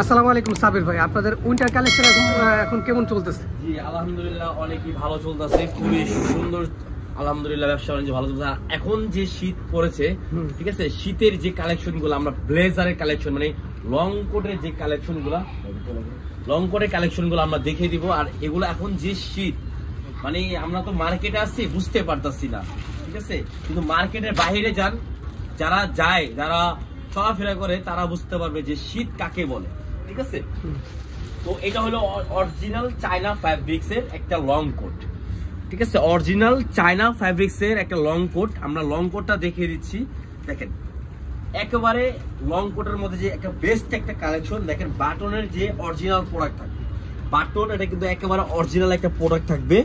আসসালামু আলাইকুম সাবির ভাই, আপনাদের উইন্টার কালেকশন এখন কেমন চলতেছে? জি আলহামদুলিল্লাহ অনেকই ভালো চলতেছে, খুবই সুন্দর। আলহামদুলিল্লাহ ব্যবসা বাণিজ্য ভালো চলছে। এখন যে শীত পড়েছে, ঠিক আছে, শীতের যে কালেকশন গুলো আমরা ব্লেজারের কালেকশন মানে লং কোটের যে কালেকশন গুলো আমরা দেখিয়ে দিব। আর এগুলো এখন যে শীত মানে আমরা তো মার্কেটে আসছি বুঝতে পারতাছি না, ঠিক আছে, কিন্তু মার্কেটের বাইরে যান, যারা চলাফেরা করে তারা বুঝতে পারবে যে শীত কাকে বলে, ঠিক আছে। তো এটা হলো অরিজিনাল চায়না ফ্যাব্রিক্স এর একটা লং কোট, ঠিক আছে, অরিজিনাল চায়না ফ্যাব্রিক্স এর একটা লং কোট। আমরা লং কোটটা দেখিয়ে দিচ্ছি। দেখেন একেবারে লং কোটের মধ্যে যে একটা বেস্ট একটা কালেকশন। দেখেন বাটনের যে অরিজিনাল প্রোডাক্ট থাকবে, বাটন এটা কিন্তু একেবারে অরিজিনাল একটা প্রোডাক্ট থাকবে।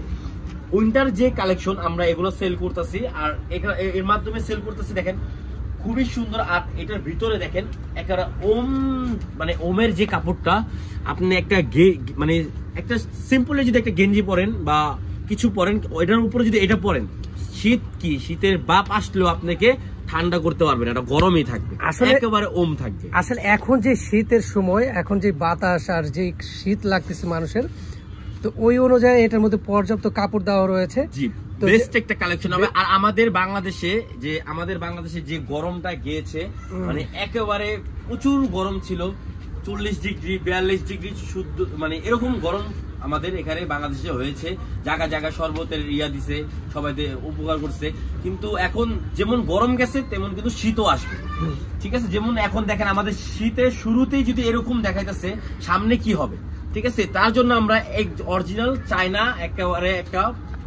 উইন্টার যে কালেকশন আমরা এগুলো সেল করতেছি, আর এর মাধ্যমে সেল করতেছি। দেখেন খুবই সুন্দর। আর এটার ভিতরে দেখেন একটা ওম মানে ওমের যে কাপড়টা, আপনি একটা মানে একটা সিম্পলি যদি একটা গেঞ্জি পরেন বা কিছু পরেন, এটার উপরে যদি এটা পরেন, শীতের বাপ আসলেও আপনাকে ঠান্ডা করতে পারবেন, এটা গরমই থাকবে, আসলে একেবারে ওম থাকবে। আসলে এখন যে শীতের সময়, এখন যে বাতাস আর যে শীত লাগতেছে মানুষের, তো ওই অনুযায়ী এটার মধ্যে পর্যাপ্ত কাপড় দেওয়া রয়েছে। জি বেস্ট একটা কালেকশন হবে। আর আমাদের বাংলাদেশে যে গরমটা গিয়েছে, মানে একেবারে প্রচুর গরম ছিল, 40 ডিগ্রি 42 ডিগ্রি শুদ্ধ, মানে এরকম গরম আমাদের এখানে বাংলাদেশে হয়েছে। জায়গা শরবতের দিছে, সবাই উপকার করছে। কিন্তু এখন যেমন গরম গেছে তেমন কিন্তু শীতও আসবে, ঠিক আছে। যেমন এখন দেখেন আমাদের শীতের শুরুতেই যদি এরকম দেখাইতেছে, সামনে কি হবে, ঠিক আছে। তার জন্য আমরা এক অরিজিনাল চায়না একেবারে একটা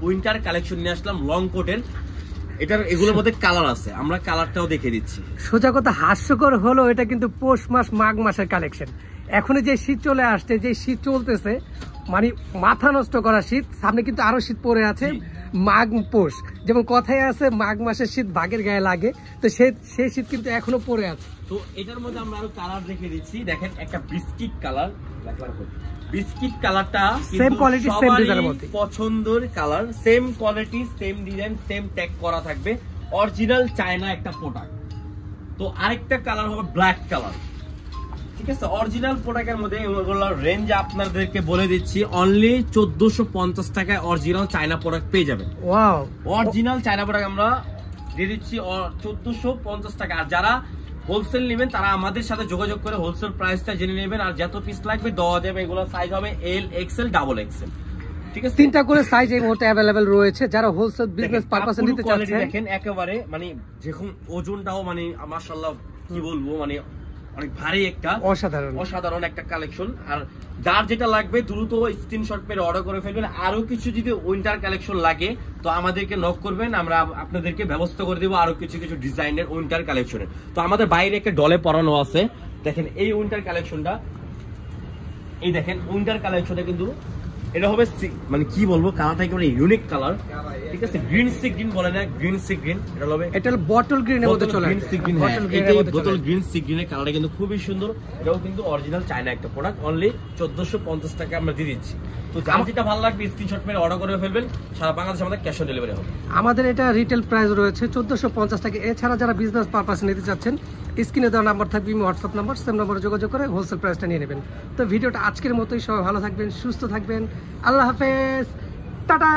উইন্টার কালেকশন নিয়ে আসলাম লং কোটের। এগুলোর মধ্যে কালার আছে, আমরা কালারটাও দেখে দিচ্ছি। সোজা কথা হাস্যকর হলো, এটা কিন্তু পৌষ মাস মাঘ মাসের কালেকশন। এখন যে শীত চলে আসছে, যে শীত চলতেছে, মানে মাথা নষ্ট করা শীত, সামনে কিন্তু আরো শীত পড়ে আছে। মাঘ পৌষ, যেমন কথায় আছে মাঘ মাসের শীত বাঘের গায়ে লাগে, তো সেই শীত কিন্তু এখনো পড়ে আছে। তো এটার মধ্যে আমরা আরো কালার দেখে দিচ্ছি। দেখেন একটা বিস্কিট কালার, বিস্কিট কালারটা সেম কোয়ালিটি সেম ডিজাইনের মধ্যে পছন্দের colour, same quality same design same tag করা থাকবে, অরিজিনাল চায়না একটা প্রোডাক্ট। তো আরেকটা কালার হবে ব্ল্যাক কালার, ঠিক আছে। অরিজিনাল প্রোডাক্টের মধ্যে এগুলোর রেঞ্জ আপনাদেরকে বলে দিচ্ছি, অনলি 1450 টাকায় অরিজিনাল চায়না প্রোডাক্ট পেয়ে যাবেন। ওয়াও, অরিজিনাল চায়না প্রোডাক্ট আমরা দিয়ে দিচ্ছি 1450 টাকা। আর যারা হোলসেল নেবেন তারা আমাদের সাথে যোগাযোগ করে হোলসেল প্রাইসটা জেনে নেবেন। আর যত পিস লাগবে দেওয়া যাবে। এগুলো সাইজ হবে এল, এক্সেল, ডাবল এক্সেল, ঠিক আছে। 3টা করে সাইজ এই মুহূর্তে अवेलेबल রয়েছে। যারা হোলসেল বিজনেস পারপাসে নিতে চাচ্ছেন, দেখেন একেবারে মানে যখন ওজনটাও মানে মাশাআল্লাহ কি বলবো, মানে অনেক ভারী একটা অসাধারণ একটা কালেকশন। আর যার যেটা লাগবে দ্রুত স্ক্রিনশট মেরে অর্ডার করে ফেলবেন। আরো কিছু যদি উইন্টার কালেকশন লাগে তো আমাদেরকে নক করবেন, আমরা আপনাদেরকে ব্যবস্থা করে দেবো আরো কিছু ডিজাইনের উইন্টার কালেকশনের। তো আমাদের বাইরে একটা ডলে পরানো আছে, দেখেন এই উইন্টার কালেকশনটা। এই দেখেন উইন্টার কালেকশনটা কিন্তু এটা হবে মানে কি বলবো, কালারটা একেবারে ইউনিক কালার, ঠিক আছে। গ্রিন সি গ্রিন বলে না, গ্রিন সি গ্রিন, এটা বটল গ্রিনের মধ্যে চলে আসে। বোতল গ্রিন সি গ্রিনের কালারটা কিন্তু খুবই সুন্দর। এটাও কিন্তু অরিজিনাল চায়না একটা প্রোডাক্ট, অনলি 1450 টাকা আমরা দিয়ে দিচ্ছি। তো যার যেটা ভালো লাগবে স্ক্রিনশট মেরে অর্ডার করে ফেলবেন। সারা বাংলাদেশে আমাদের ক্যাশ অন ডেলিভারি হবে। আমাদের এটা রিটেল প্রাইস রয়েছে 1450 টাকা। এছাড়া যারা বিজনেস পারপাসে নিতে চাচ্ছেন, স্ক্রিনে দেওয়া নাম্বার থাকবে, হোয়াটসঅ্যাপ নাম্বার, সেম নাম্বারে যোগাযোগ করে হোলসেল প্রাইসটা নিয়ে নেবেন। তো ভিডিওটা আজকের মতোই, সবাই ভালো থাকবেন, সুস্থ থাকবেন, আল্লাহ হাফেজ, টাটা।